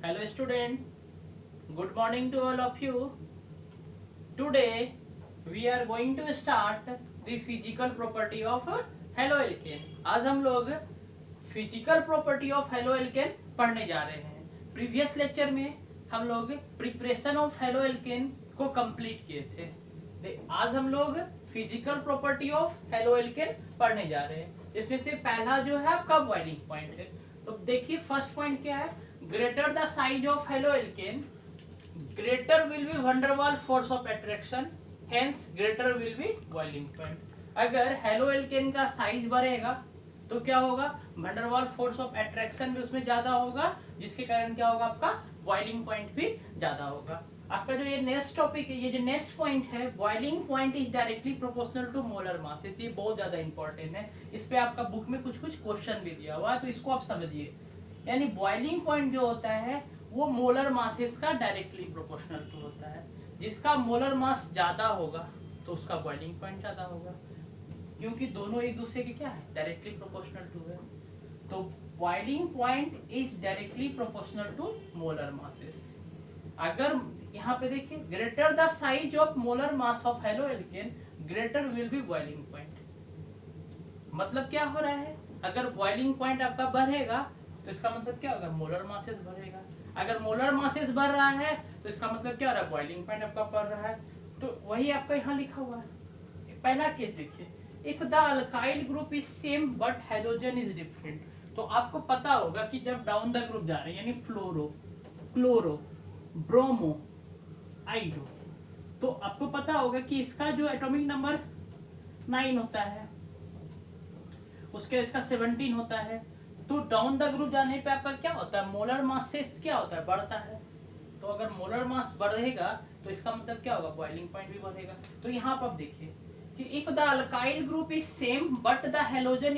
Hello student, good morning to all of you. Today we are going to start the physical property of haloalkane. आज हम लोग physical property of haloalkane पढ़ने जा रहे हैं। Previous lecture में हम लोग प्रिपरेशन ऑफ हेलोएल्केन को कंप्लीट किए थे। आज हम लोग फिजिकल प्रॉपर्टी ऑफ हेलोएल्केन पढ़ने जा रहे हैं। इसमें से पहला जो है आपका बॉइलिंग पॉइंट है। तो देखिए फर्स्ट पॉइंट क्या है, greater the size of haloalkane greater will be van der Waals force of attraction, hence greater will be boiling point. अगर हेलोएल्केन का साइज बढ़ेगा तो क्या होगा, van der Waals force of attraction भी उसमें ज्यादा होगा, जिसके कारण क्या होगा, आपका बॉइलिंग पॉइंट भी ज्यादा होगा। आपका जो ये नेक्स्ट टॉपिक है, ये जो नेक्स्ट पॉइंट है, boiling point is directly proportional to molar mass, ये बहुत ज्यादा इंपॉर्टेंट है। इस पे आपका बुक में कुछ कुछ क्वेश्चन भी दिया हुआ है, तो इसको आप समझिए। यानी बॉइलिंग पॉइंट जो होता है वो मोलर मासेस का डायरेक्टली प्रोपोर्शनल टू होता है। जिसका मोलर मास ज्यादा होगा तो उसका बॉइलिंग पॉइंट ज्यादा होगा, क्योंकि दोनों एक दूसरे के क्या है, डायरेक्टली प्रोपोर्शनल टू है। तो boiling point is directly proportional to molar masses. अगर यहाँ पे देखिए, greater the size of molar mass of haloalkane greater will be boiling point. मतलब क्या हो रहा है, अगर बॉइलिंग पॉइंट आपका बढ़ेगा तो इसका मतलब क्या होगा, मोलर मासेस बढ़ेगा। अगर मोलर मासेस बढ़ रहा है तो इसका मतलब क्या हो रहा है, बॉइलिंग पॉइंट आपका बढ़ रहा है। तो वही आपका यहाँ लिखा हुआ है। पहला केस देखिए, if the alkyl group is same but halogen is different. तो आपको पता होगा कि जब डाउन द ग्रुप जा रहे हैं, यानी फ्लोरो, क्लोरो, ब्रोमो, आइडो, तो आपको पता होगा कि इसका जो एटॉमिक नंबर 9 होता है, उसके इसका 17 होता है। तो डाउन द ग्रुप जाने पे आपका क्या होता है, मोलर मास से क्या होता है, बढ़ता है। तो अगर मोलर मास बढ़ेगा तो इसका मतलब क्या होगा, बॉइलिंग पॉइंट भी बढ़ेगा। तो यहाँ पर आप देखिए कि if the alkyl group is same but the halogen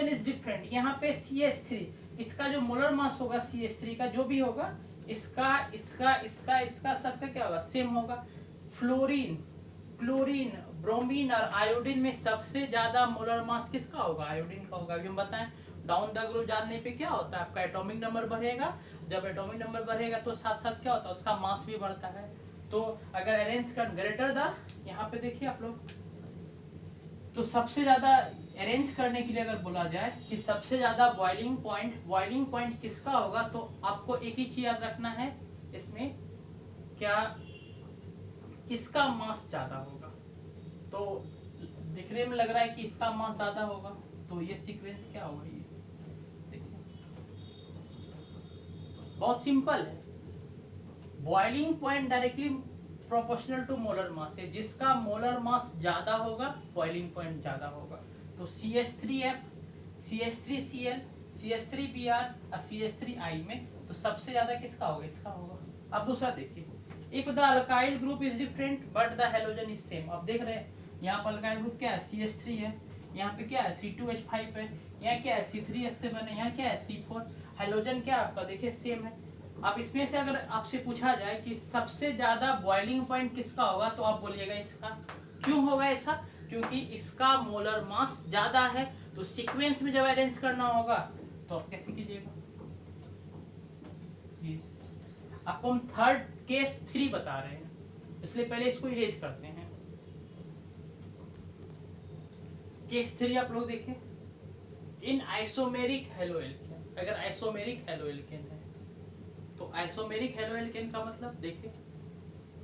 is different. यहाँ पे CH3, इसका जो मोलर मास होगा CH3 का जो भी होगा, इसका इसका इसका इसका सबका क्या होगा, सेम होगा। फ्लोरीन, क्लोरीन, ब्रोमीन और आयोडीन में सबसे ज्यादा मोलर मास किसका होगा, आयोडीन का होगा। अभी हम बताएं, डाउन द ग्रुप जानने पे क्या होता है, आपका एटॉमिक नंबर बढ़ेगा। जब एटॉमिक नंबर बढ़ेगा तो साथ साथ क्या होता है, उसका मास भी बढ़ता है। तो अगर अरेंज कर ग्रेटर द, यहाँ पे देखिए आप लोग, तो सबसे ज्यादा अरेंज करने के लिए अगर बोला जाए कि सबसे ज्यादा बॉइलिंग पॉइंट किसका होगा, तो आपको एक ही चीज याद रखना है इसमें, क्या किसका मास ज्यादा होगा। तो दिखने में लग रहा है कि इसका मास ज्यादा होगा, तो ये सीक्वेंस क्या होगा, ये देखिए बहुत सिंपल है। Boiling point directly proportional to molar mass है। जिसका मोलर मास ज्यादा होगा बॉइलिंग पॉइंट ज्यादा होगा। तो CH3F, CH3Cl, CH3Br और CH3I में तो सबसे ज्यादा किसका होगा, इसका होगा। अब दूसरा देखिए, if the alkyl group is different but the halogen is same. अब देख रहे हैं यहाँ पर अल्काइल ग्रुप क्या है, CH3 है, यहाँ पे क्या है C2H5 है, यहाँ क्या है C3H7 है, यहाँ क्या है C4। हैलोजन क्या आपका देखिए सेम है। अब इसमें से अगर आपसे पूछा जाए कि सबसे ज्यादा बॉइलिंग पॉइंट किसका होगा, तो आप बोलिएगा इसका। क्यों होगा ऐसा, क्योंकि इसका मोलर मास ज्यादा है। तो सीक्वेंस में जब अरेंज करना होगा तो आप कैसे कीजिएगा, आपको हम थर्ड केस 3 बता रहे हैं, इसलिए पहले इसको इरेज करते हैं। केस 3 आप लोग देखें, इन आइसोमेरिक हेलोएल्केन। अगर आइसोमेरिक हेलोएल्केन है तो आइसोमेरिक हेलोएल्केन का मतलब देखिए,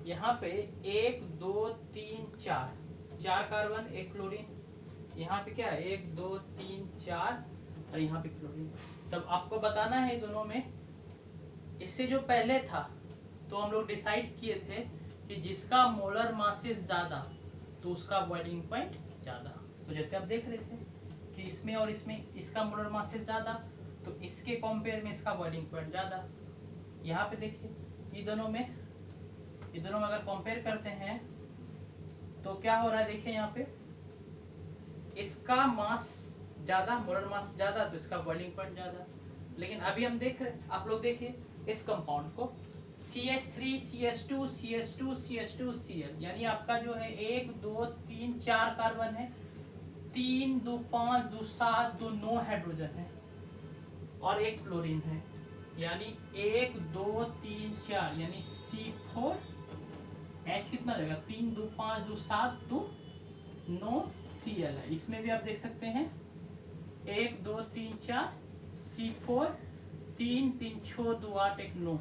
यहाँ पे 1 2 3 4 कार्बन, एक क्लोरीन। यहाँ पे क्या है 1 2 3 4 और यहाँ पे क्लोरीन। तब आपको बताना है दोनों में, इससे जो पहले था तो हम लोग डिसाइड किए थे कि जिसका मोलर मासेस ज्यादा तो उसका बॉइलिंग पॉइंट ज्यादा। तो जैसे आप देख रहे थे कि इसमें और इसमें इसका मोलर मासेस ज्यादा, तो इसके कंपेयर में इसका बॉइलिंग पॉइंट ज्यादा। यहाँ पे देखिए ये दोनों में अगर कंपेयर करते हैं तो क्या हो रहा है, देखिए यहाँ पे इसका मास ज्यादा, मोलर मास ज्यादा, तो इसका बॉइलिंग पॉइंट ज्यादा। लेकिन अभी हम देख रहे, आप लोग देखिए इस कंपाउंड को, CH3 CH2 CH2 CH2 Cl, यानी आपका जो है 1 2 3 4 कार्बन है, 3 2 5 2 7 2 9 हाइड्रोजन है और एक क्लोरीन है। यानी 1 2 3 4 यानी C4, H कितना लगेगा 3 2 5 2 7 2 9 Cl है। इसमें भी आप देख सकते हैं 1 2 3 4 C4 3 3 6 2 8 1 9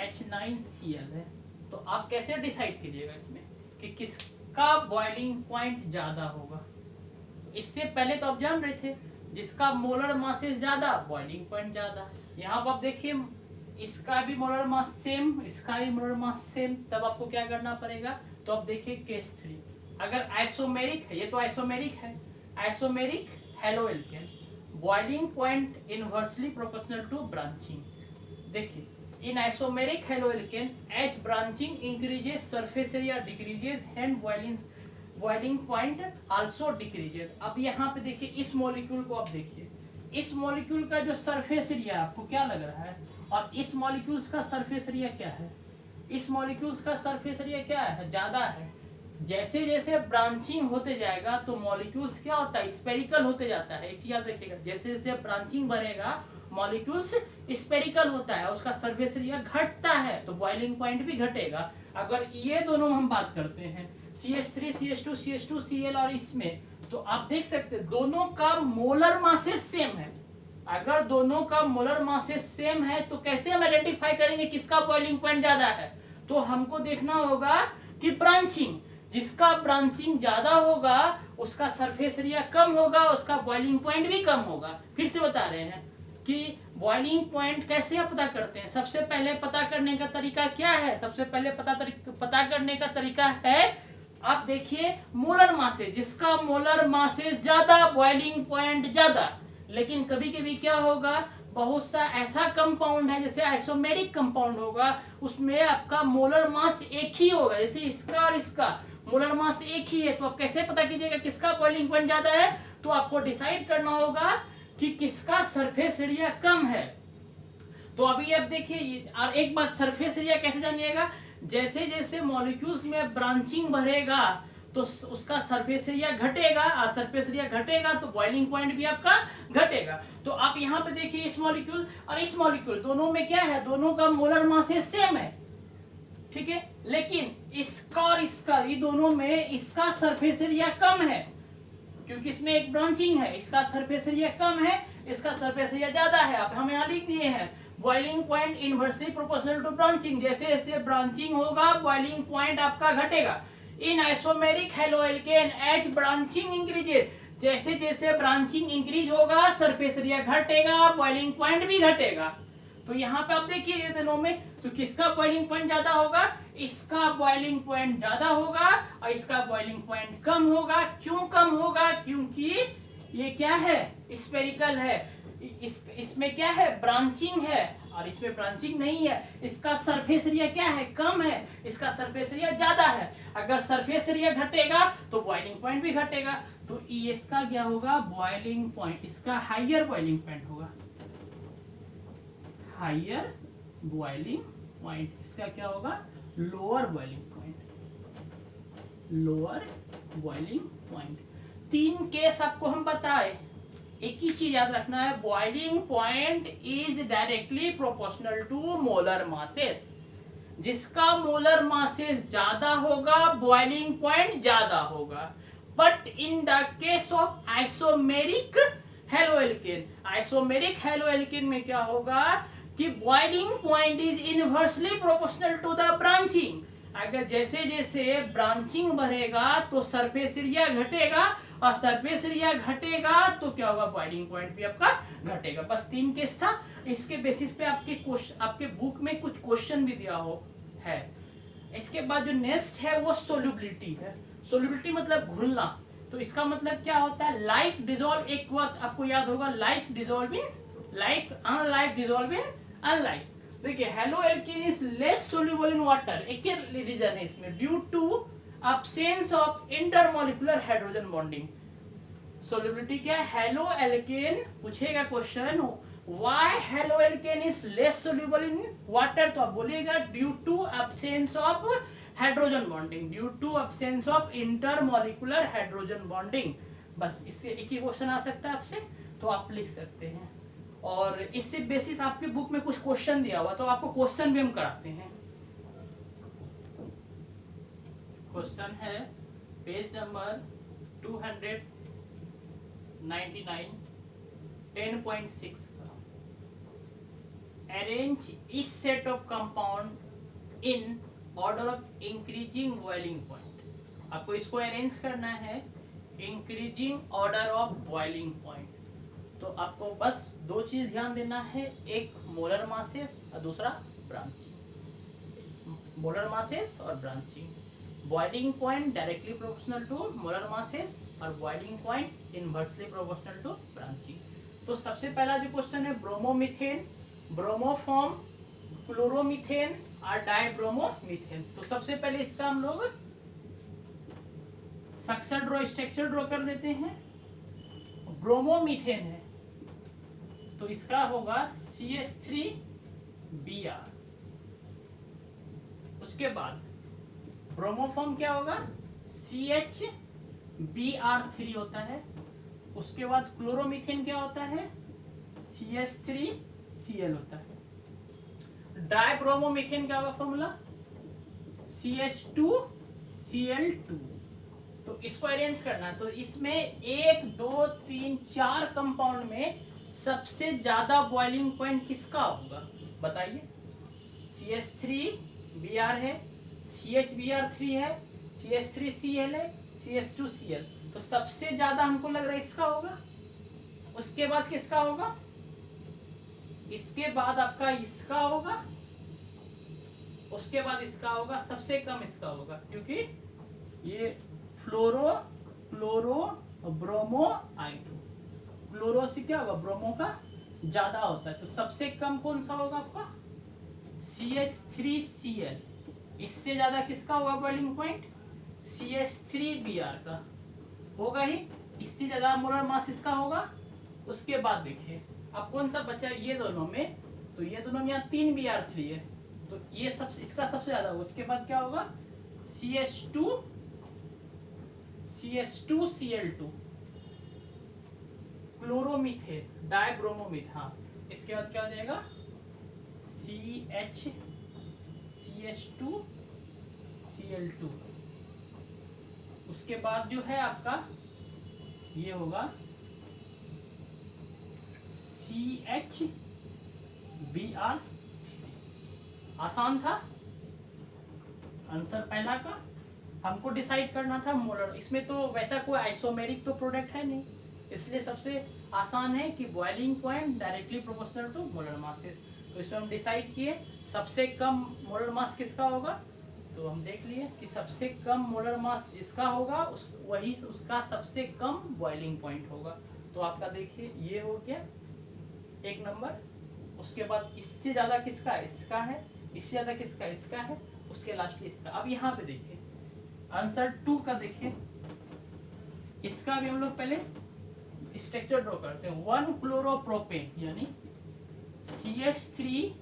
H9Cl है। तो आप कैसे डिसाइड कीजिएगा इसमें कि किसका बॉइलिंग पॉइंट ज्यादा होगा। इससे पहले तो आप जान रहे थे जिसका मोलर मासेस ज्यादा बॉइलिंग पॉइंट ज्यादा। यहाँ पर आप देखिए इसका भी मोलर मास सेम, इसका भी मोलर मास सेम, तब आपको क्या करना पड़ेगा। तो आप देखिए केस 3 अगर आइसोमेरिक है, ये तो आइसोमेरिक है, isomeric halo alkane, boiling point inversely proportional to branching. देखिए इन isomeric halo alkane H branching increases, surface area decreases and boiling point also decreases. अब यहाँ पे देखिए इस मॉलिक्यूल को आप देखिए, इस मॉलिक्यूल का जो सरफेस एरिया आपको क्या लग रहा है और इस मॉलिक्यूल्स का सरफेस एरिया क्या है। इस मॉलिक्यूल्स का सरफेस एरिया क्या है, ज्यादा है। जैसे जैसे ब्रांचिंग होते जाएगा तो मॉलिक्यूल्स क्या होता है, स्पेरिकल होते जाता है। एक चीज याद रखिएगा, जैसे जैसे ब्रांचिंग बढ़ेगा मॉलिक्यूल्स स्पेरिकल होता है, उसका सरफेस एरिया घटता है तो बॉइलिंग पॉइंट भी घटेगा। अगर ये दोनों हम बात करते हैं CH3 CH2 CH2 Cl और इसमें, तो आप देख सकते हैं दोनों का मोलर मासेस सेम है। अगर दोनों का मोलर मासेस सेम है तो कैसे हम आइडेंटिफाई करेंगे किसका बॉइलिंग पॉइंट ज्यादा है। तो हमको देखना होगा कि ब्रांचिंग, जिसका ब्रांचिंग ज्यादा होगा उसका सरफेस एरिया कम होगा, उसका बॉइलिंग पॉइंट भी कम होगा। फिर से बता रहे हैं कि बॉइलिंग पॉइंट कैसे आप पता करते हैं। सबसे पहले पता करने का तरीका क्या है, सबसे पहले पता करने का तरीका है, आप देखिए मोलर मासेस, जिसका मोलर मासेस ज्यादा बॉइलिंग पॉइंट ज्यादा। लेकिन कभी कभी क्या होगा, बहुत सा ऐसा कंपाउंड है जैसे आइसोमेरिक कंपाउंड होगा, उसमें आपका मोलर मास एक ही होगा, जैसे इसका और इसका मोलर मास एक ही है। तो आप कैसे पता कीजिएगा किसका बॉइलिंग पॉइंट ज्यादा है। तो आपको डिसाइड करना होगा कि किसका सरफेस एरिया कम है। तो अभी आप देखिए, और एक बात, सरफेस एरिया कैसे जानिएगा, जैसे जैसे मॉलिक्यूल्स में ब्रांचिंग बढ़ेगा तो उसका सरफेस एरिया घटेगा, और सरफेस एरिया घटेगा तो बॉइलिंग पॉइंट भी आपका घटेगा। तो आप यहाँ पे देखिए इस मॉलिक्यूल और इस मॉलिक्यूल दोनों में क्या है, दोनों का मोलर मास सेम है, ठीक है। लेकिन इसका और इसका, ये दोनों में इसका सरफेस एरिया कम है क्योंकि इसमें एक ब्रांचिंग है। इसका सरफेस एरिया कम है, इसका सरफेस एरिया ज्यादा है। अब हम यहाँ लिख दिए हैं boiling point inversely proportional to branching. जैसे जैसे ब्रांचिंग होगा बॉइलिंग पॉइंट आपका घटेगा। इन isomeric halo alkane H branching increases, जैसे जैसे ब्रांचिंग इंक्रीज होगा सरफेस एरिया घटेगा, बॉइलिंग पॉइंट भी घटेगा। तो यहाँ पे आप देखिए ये दोनों में, तो किसका बॉइलिंग पॉइंट ज्यादा होगा, इसका बॉइलिंग पॉइंट ज्यादा होगा और इसका बॉइलिंग पॉइंट कम होगा। क्यों कम होगा, क्योंकि ये क्या है, स्पेरिकल है, इसमें क्या है, ब्रांचिंग है और इसमें ब्रांचिंग नहीं है। इसका सरफेस एरिया क्या है, कम है, इसका सरफेस एरिया ज्यादा है। अगर सरफेस एरिया घटेगा तो बॉइलिंग पॉइंट भी घटेगा। तो इसका क्या होगा, बॉइलिंग पॉइंट, इसका हाइयर बॉइलिंग पॉइंट होगा, हाइयर बॉइलिंग पॉइंट। इसका क्या होगा, lower boiling point, lower boiling point. 3 case आपको हम बताए, एक ही चीज याद रखना है, boiling point is directly proportional to molar masses. जिसका मोलर मासेस ज्यादा होगा बॉइलिंग पॉइंट ज्यादा होगा। But in the case of isomeric halo alkane, isomeric halo alkane में क्या होगा कि boiling point is inversely proportional to the branching. अगर जैसे जैसे ब्रांचिंग बढ़ेगा तो सरफेस एरिया घटेगा, और सरफेस एरिया घटेगा तो क्या होगा, बॉइलिंग पॉइंट भी आपका घटेगा। बस 3 केस था। इसके बेसिस पे आपके बुक में कुछ क्वेश्चन भी दिया हो है। इसके बाद जो नेक्स्ट है वो सोल्यूबिलिटी है। सोल्यूबिलिटी मतलब घुलना। तो इसका मतलब क्या होता है, लाइक डिसॉल्व, एक बात आपको याद होगा, like dissolving like, unlike dissolving unlike. देखिए halo alkane is less soluble in water, एक ही रीजन है इसमें, due to absence of intermolecular hydrogen bonding। solubility क्या है, हेलो एल्केन पूछेगा question, why halo alkane is less soluble in water, तो आप बोलिएगा due to absence of hydrogen bonding, due to absence of intermolecular hydrogen bonding। बस इससे एक ही question आ सकता है आपसे, तो आप लिख सकते हैं। और इससे बेसिस आपके बुक में कुछ क्वेश्चन दिया हुआ, तो आपको क्वेश्चन भी हम कराते हैं। क्वेश्चन है पेज नंबर 299 10.6 का। अरेंज इस set of compound in order of increasing boiling point. आपको इसको अरेंज करना है increasing order of boiling point. तो आपको बस दो चीज ध्यान देना है, एक मोलर मासेस और दूसरा ब्रांचिंग। मोलर मासेस और branching. Boiling point directly proportional to molar masses और boiling point inversely proportional to branching. तो सबसे पहला जो क्वेश्चन है ब्रोमोमीथेन, ब्रोमोफॉर्म, क्लोरोमीथेन और डाइब्रोमोमीथेन। तो सबसे पहले इसका हम लोग स्ट्रक्चर ड्रॉ कर देते हैं। ब्रोमोमीथेन है तो इसका होगा CH3Br। उसके बाद ब्रोमोफॉर्म क्या होगा, CHBr3 होता है। उसके बाद क्लोरोमीथेन क्या होता है, CH3Cl होता है। डाइब्रोमोमीथेन क्या होगा फॉर्मूला, CH2Cl2। तो इसको अरेंज करना है। तो इसमें 1 2 3 4 कंपाउंड में सबसे ज्यादा बॉइलिंग पॉइंट किसका होगा बताइए। CH3Br है, CHBr3 है, CH3Cl है, CH2Cl। तो सबसे ज्यादा हमको लग रहा है इसका होगा। उसके बाद किसका होगा, इसके बाद आपका इसका होगा, उसके बाद इसका होगा, सबसे कम इसका होगा, क्योंकि ये फ्लोरो क्लोरो ब्रोमो आइटो। क्लोरो से क्या होगा, ब्रोमो का ज्यादा होता है। तो सबसे कम कौन सा होगा आपका, CH3Cl। इससे ज्यादा किसका होगा बॉइलिंग पॉइंट, CH3Br का होगा ही। इससे ज्यादा मोलर मास इसका होगा। उसके बाद देखिए अब कौन सा बचा ये दोनों में, तो ये दोनों में यहाँ 3 Br3 है, तो ये सब इसका सबसे ज्यादा होगा। उसके बाद क्या होगा, CH2Cl2, क्लोरोमीथेन, डाइब्रोमोमीथेन। हाँ, इसके बाद क्या हो जाएगा, CH2Cl2। उसके बाद जो है आपका ये होगा CHBr। आसान था आंसर पहला का। हमको डिसाइड करना था मोलर। इसमें तो वैसा कोई आइसोमेरिक तो प्रोडक्ट है नहीं, इसलिए सबसे आसान है कि boiling point directly proportional to molar masses. तो इसमें हम डिसाइड किए सबसे कम मोलर मास किसका होगा। तो हम देख लिए कि सबसे कम मोलर मास जिसका होगा वही उसका सबसे कम बॉइलिंग पॉइंट होगा। तो आपका देखिए ये हो गया एक नंबर। उसके बाद इससे ज्यादा किसका, इसका है। इससे ज्यादा किसका, इसका है। उसके लास्ट इसका। अब यहाँ पे देखिए आंसर 2 का देखिए, इसका भी हम लोग पहले स्ट्रक्चर ड्रॉ करते हैं। 1 क्लोरोप्रोपेन यानी CH3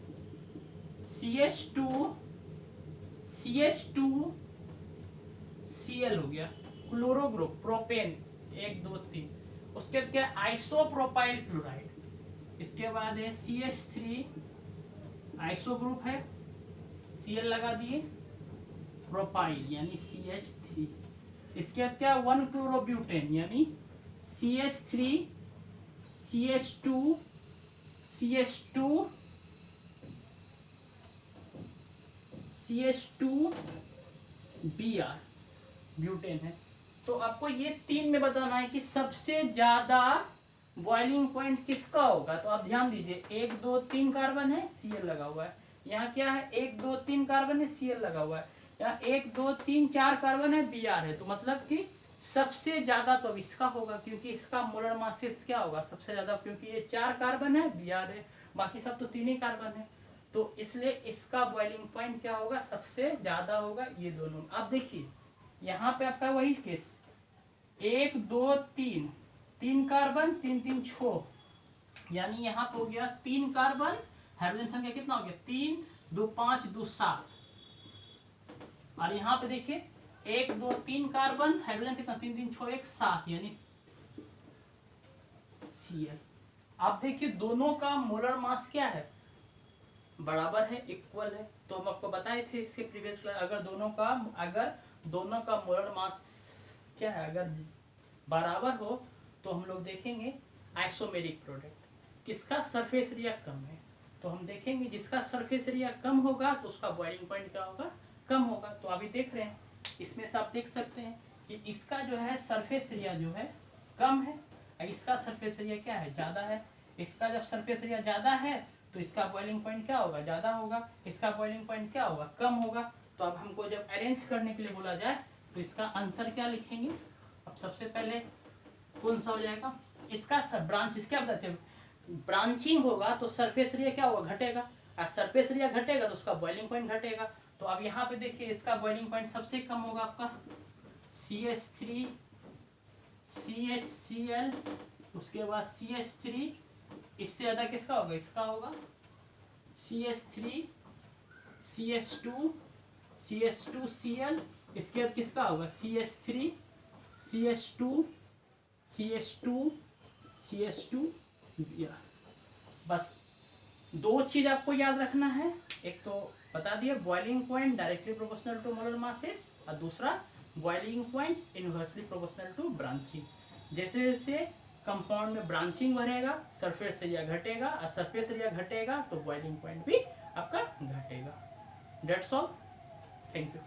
CH2 CH2Cl हो गया, क्लोरो ग्रुप प्रोपेन 1 2 3। उसके बाद क्या, आइसोप्रोपाइल क्लोराइड। इसके बाद है CH3 आइसो ग्रुप है, Cl लगा दिए, प्रोपाइल यानी CH3। इसके बाद क्या, 1 क्लोरोब्यूटेन यानी CH3 CH2 CH2Br ब्यूटेन है। तो आपको ये 3 में बताना है कि सबसे ज्यादा बॉइलिंग पॉइंट किसका होगा। तो आप ध्यान दीजिए 1 2 3 कार्बन है, Cl लगा हुआ है। यहाँ क्या है, 1 2 3 कार्बन है, Cl लगा हुआ है। यहाँ 1 2 3 4 कार्बन है, Br है। तो मतलब कि सबसे ज्यादा तो इसका होगा, क्योंकि इसका मोलर मासेस क्या होगा सबसे ज्यादा, क्योंकि ये 4 कार्बन है, Br है, बाकी सब तो 3 ही कार्बन है। तो इसलिए इसका बॉइलिंग पॉइंट क्या होगा, सबसे ज्यादा होगा ये दोनों। अब देखिए यहाँ पे आपका वही केस, 1 2 3 3 कार्बन 3 3 6, यानी यहाँ पे हो गया 3 कार्बन, हाइड्रोजन संख्या कितना हो गया, 3 2 5 2 7। और यहाँ पे देखिए 1 2 3 कार्बन, हाइड्रोजन कितना, 3 3 6 1 7, यानी Cl। आप देखिए दोनों का मोलर मास क्या है, बराबर है, इक्वल है। तो हम आपको बताए थे इसके प्रीवियस क्लास, अगर दोनों का मोलर मास क्या है, अगर बराबर हो तो हम लोग देखेंगे आइसोमेरिक प्रोडक्ट। किसका सरफेस एरिया कम है, तो हम देखेंगे जिसका सरफेस एरिया कम होगा तो उसका बॉइलिंग पॉइंट क्या होगा, कम होगा। तो अभी देख रहे हैं इसमें से आप देख सकते हैं कि इसका जो है सरफेस एरिया जो है कम है, इसका सरफेस एरिया क्या है, ज्यादा है। इसका जब सरफेस एरिया ज्यादा है तो इसका बॉइलिंग पॉइंट क्या होगा, ज्यादा होगा। इसका बॉइलिंग पॉइंट क्या होगा, कम होगा। तो अब हमको जब अरेंज करने के लिए बोला जाए तो इसका आंसर क्या लिखेंगे। अब सबसे पहले कौन सा हो जाएगा, इसका सब ब्रांच, क्या बताते हैं, ब्रांचिंग होगा तो सरफेस एरिया क्या होगा, घटेगा। और सरफेस एरिया घटेगा तो उसका बॉइलिंग पॉइंट घटेगा। तो अब यहाँ पे देखिए इसका बॉइलिंग पॉइंट सबसे कम होगा आपका CH3 CHCl, उसके बाद CH3, इससे ज्यादा किसका होगा, इसका होगा CH3 CH2 CH2Cl, इसके बाद किसका होगा CH3 CH2 CH2 CH2। बस दो चीज आपको याद रखना है, एक तो बता दिया boiling point directly proportional to molar masses, और दूसरा boiling point inversely proportional to branching. जैसे जैसे कंपाउंड में ब्रांचिंग बढ़ेगा सरफेस एरिया घटेगा, और सरफेस एरिया घटेगा तो बॉइलिंग पॉइंट भी आपका घटेगा। That's all, thank you.